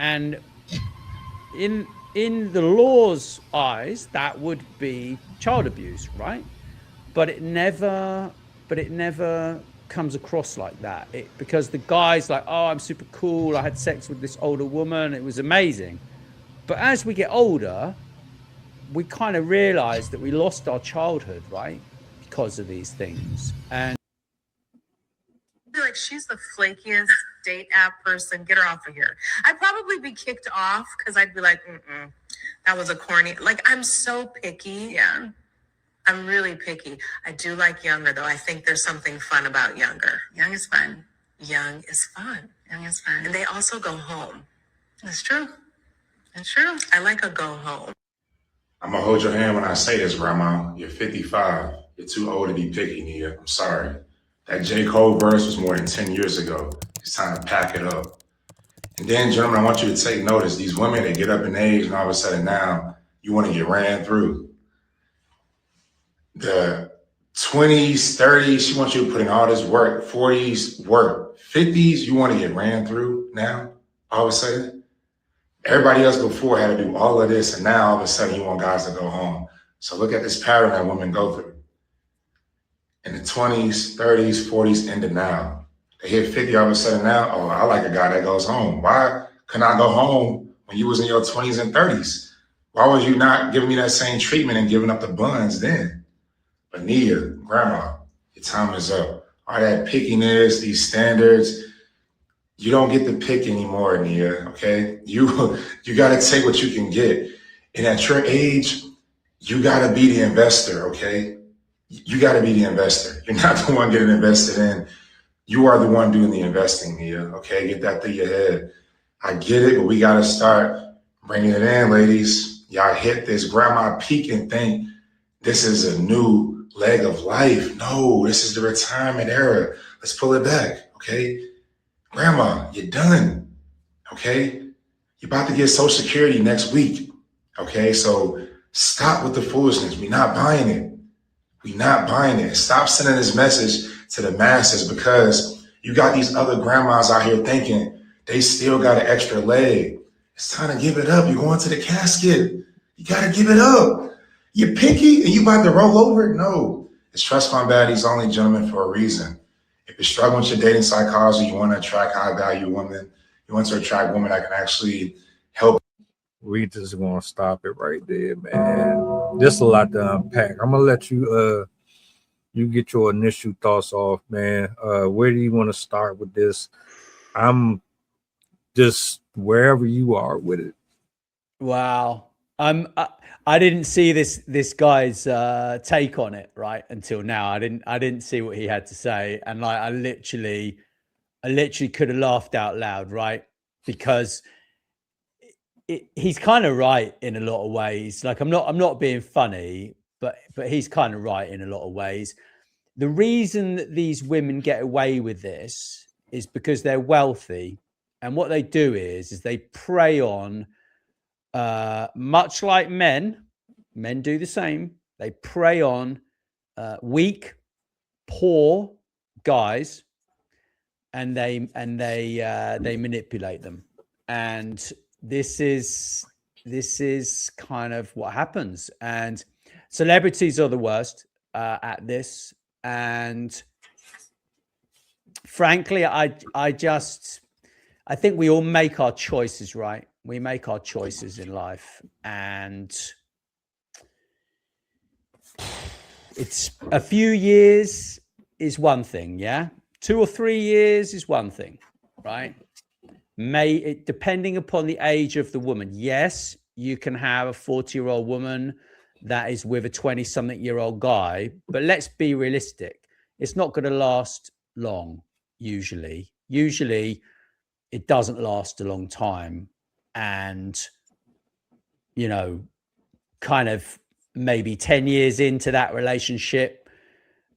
And in the law's eyes, that would be child abuse, right? But it never comes across like that. Because the guy's like, oh, I'm super cool. I had sex with this older woman. It was amazing. But as we get older, we kind of realize that we lost our childhood, right? Because of these things. And I feel like she's the flakiest date app person. Get her off of here. I'd probably be kicked off because I'd be like, that was a corny. Like, I'm so picky. Yeah. I'm really picky. I do like younger, though. I think there's something fun about younger. Young is fun. Young is fun. Young is fun. And they also go home. That's true. That's true. I like a go home. I'm going to hold your hand when I say this, Grandma. You're 55. You're too old to be picky, Nia. I'm sorry. That J. Cole verse was more than 10 years ago. It's time to pack it up. And then, gentlemen, I want you to take notice. These women, they get up in age, and all of a sudden now, you want to get ran through. The 20s, 30s, she wants you to put in all this work. 40s, work. 50s, you want to get ran through now, all of a sudden? Everybody else before had to do all of this, and now all of a sudden you want guys to go home. So look at this pattern that women go through. In the 20s, 30s, 40s, into now. They hit 50 all of a sudden now, oh, I like a guy that goes home. Why couldn't I go home when you was in your 20s and 30s? Why was you not giving me that same treatment and giving up the buns then? But Nia, Grandma, your time is up. All that pickiness, these standards, you don't get to pick anymore, Nia, okay? You got to take what you can get. And at your age, you got to be the investor, okay? You got to be the investor. You're not the one getting invested in. You are the one doing the investing, Nia, okay? Get that through your head. I get it, but we got to start bringing it in, ladies. Y'all hit this grandma peak and think this is a new leg of life. No, this is the retirement era. Let's pull it back, okay? Grandma, you're done, okay? You're about to get Social Security next week, okay? So stop with the foolishness. We're not buying it. We're not buying it. Stop sending this message to the masses because you got these other grandmas out here thinking they still got an extra leg. It's time to give it up. You're going to the casket. You got to give it up. You're picky and you about to roll over? No. It's Trust Fund Baddies only, gentlemen, for a reason. If you're struggling with your dating psychology, you want to attract high-value women, you want to attract women that can actually help. We just going to stop it right there, man. There's a lot to unpack. I'm going to let you you get your initial thoughts off, man. Where do you want to start with this? I'm just wherever you are with it. Wow. I didn't see this guy's take on it right until now. I didn't see what he had to say, and like I literally could have laughed out loud, right? Because he's kind of right in a lot of ways. Like I'm not being funny, but he's kind of right in a lot of ways. The reason that these women get away with this is because they're wealthy, and what they do is they prey on. Much like men do the same. They prey on weak, poor guys, and they manipulate them. And this is kind of what happens. And celebrities are the worst at this. And frankly, I think we all make our choices, right? We make our choices in life, and it's a few years is one thing. Yeah. 2 or 3 years is one thing, right? Depending upon the age of the woman. Yes, you can have a 40-year-old woman that is with a 20-something-year-old guy, but let's be realistic. It's not going to last long. Usually it doesn't last a long time. And, you know, kind of maybe 10 years into that relationship,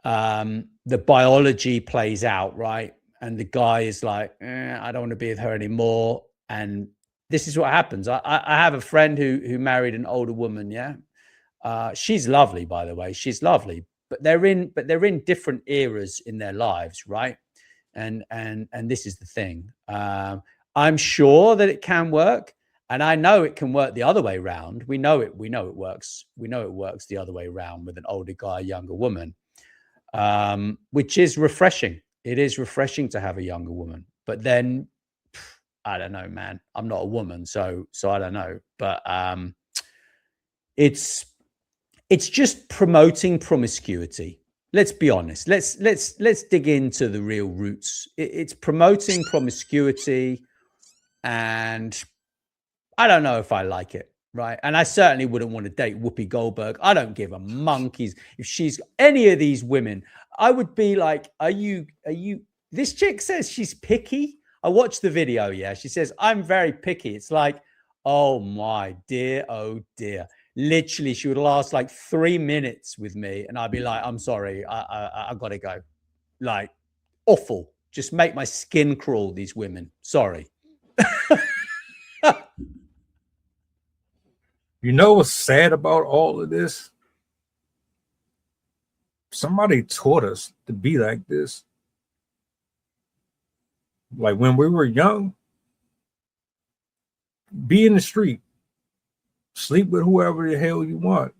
the biology plays out, right? And the guy is like, I don't want to be with her anymore. And this is what happens. I have a friend who married an older woman. Yeah. She's lovely, by the way. She's lovely, but they're in different eras in their lives. Right. And this is the thing. I'm sure that it can work, and I know it can work the other way around. We know it works. We know it works the other way around with an older guy, younger woman, which is refreshing. It is refreshing to have a younger woman, but then I don't know, man. I'm not a woman, so I don't know. But it's just promoting promiscuity. Let's be honest. Let's dig into the real roots. It's promoting promiscuity, and I don't know if I like it, right? And I certainly wouldn't want to date Whoopi Goldberg. I don't give a monkeys if she's any of these women. I would be like, are you? This chick says she's picky. I watched the video. Yeah, she says I'm very picky. It's like, oh my dear, oh dear. Literally, she would last like 3 minutes with me, and I'd be like, I'm sorry, I gotta go. Like, awful. Just make my skin crawl, these women. Sorry. You know what's sad about all of this? Somebody taught us to be like this. Like when we were young, be in the street, sleep with whoever the hell you want.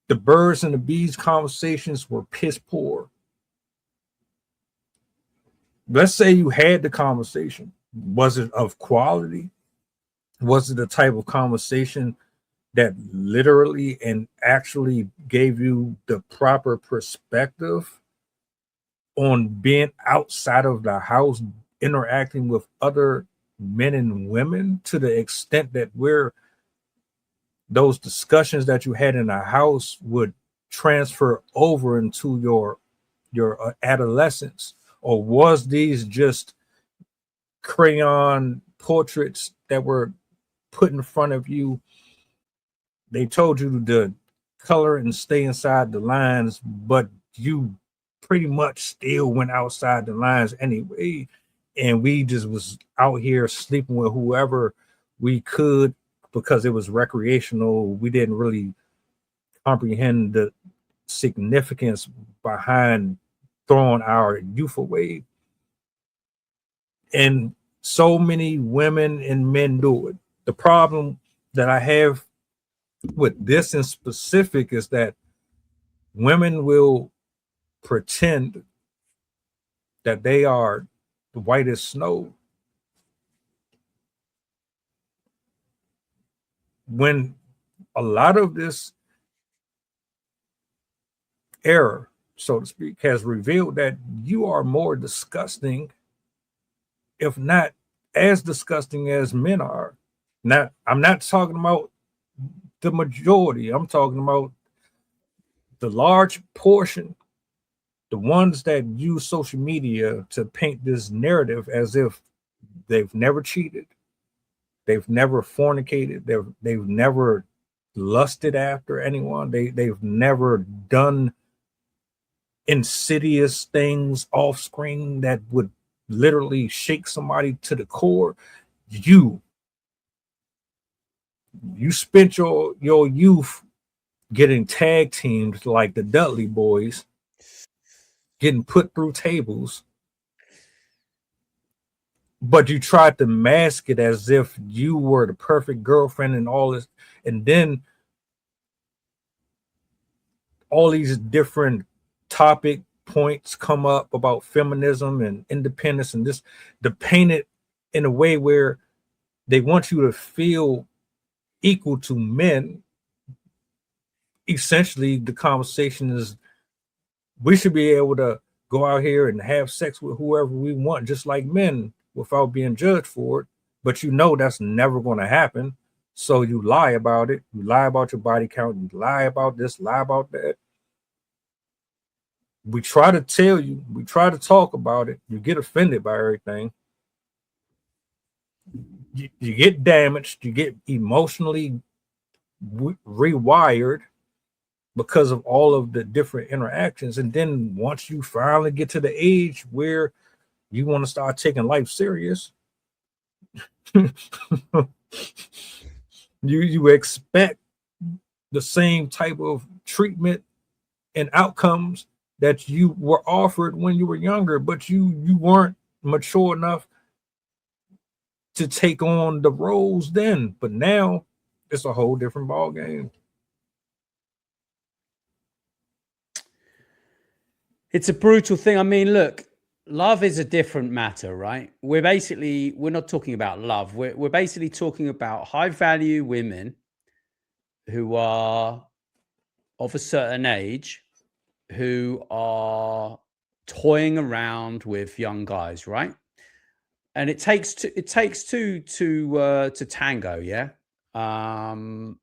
The birds and the bees conversations were piss poor. Let's say you had the conversation. Was it of quality? Was it the type of conversation that literally and actually gave you the proper perspective on being outside of the house, interacting with other men and women, to the extent that those discussions that you had in the house would transfer over into your adolescence? Or was these just crayon portraits that were put in front of you? They told you to color and stay inside the lines, but you pretty much still went outside the lines anyway. And we just was out here sleeping with whoever we could because it was recreational. We didn't really comprehend the significance behind throwing our youth away. And so many women and men do it. The problem that I have with this in specific is that women will pretend that they are the white as snow when a lot of this error, so to speak, has revealed that you are more disgusting, if not as disgusting as men are. Now, I'm not talking about the majority. I'm talking about the large portion, the ones that use social media to paint this narrative as if they've never cheated, they've never fornicated, they've never lusted after anyone, they've never done insidious things off screen that would literally shake somebody to the core. You spent your youth getting tag teamed like the Dudley Boys, getting put through tables, but you tried to mask it as if you were the perfect girlfriend and all this. And then all these different topic points come up about feminism and independence, and this, to paint it in a way where they want you to feel equal to men. Essentially, the conversation is we should be able to go out here and have sex with whoever we want, just like men, without being judged for it. But you know that's never going to happen. So you lie about it. You lie about your body count. You lie about this, lie about that. We try to tell you, we try to talk about it. You get offended by everything. You get damaged. You get emotionally rewired because of all of the different interactions. And then once you finally get to the age where you want to start taking life serious, you expect the same type of treatment and outcomes that you were offered when you were younger, but you weren't mature enough to take on the roles then. But now it's a whole different ball game. It's a brutal thing. I mean, look, love is a different matter, right? We're not talking about love. We're basically talking about high value women who are of a certain age, who are toying around with young guys, right? And it takes two to tango, yeah. I don't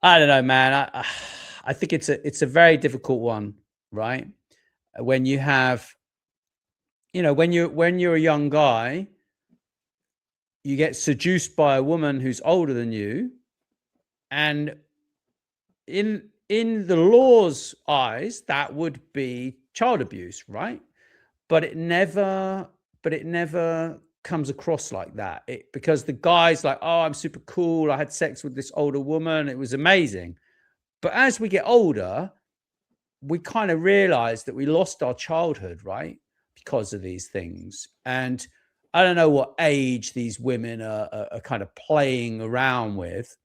know, man. I think it's a very difficult one, right? When you have, when you're a young guy, you get seduced by a woman who's older than you, and in the law's eyes, that would be child abuse, right? But it never comes across like that. Because the guy's like, oh, I'm super cool. I had sex with this older woman. It was amazing. But as we get older, we kind of realize that we lost our childhood, right? Because of these things. And I don't know what age these women are kind of playing around with,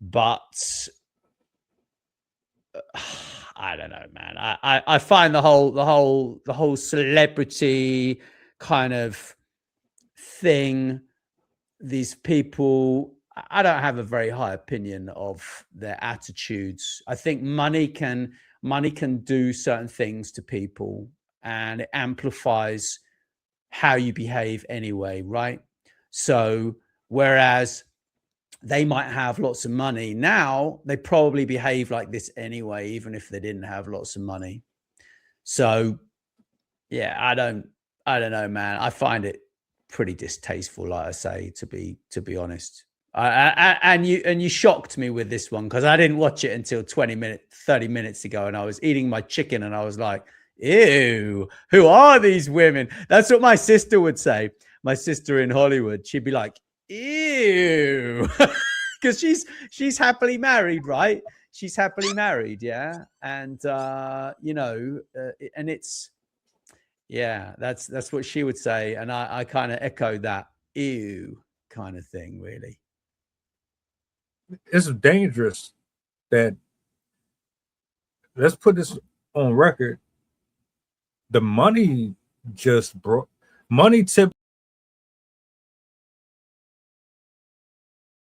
but I don't know, man. I find the whole celebrity kind of thing, these people, I don't have a very high opinion of their attitudes. I think money can do certain things to people, and it amplifies how you behave anyway, right? So whereas they might have lots of money now, they probably behave like this anyway, even if they didn't have lots of money. So yeah, I don't know, man. I find it pretty distasteful, like I say, to be honest. And you shocked me with this one, because I didn't watch it until 30 minutes ago, and I was eating my chicken and I was like, ew, who are these women? That's what my sister would say. My sister in Hollywood, she'd be like, ew, because she's happily married, right? She's happily married, yeah. And and it's, yeah, that's what she would say, and I kind of echoed that ew kind of thing, really. It's dangerous that, let's put this on record, the money just broke. Money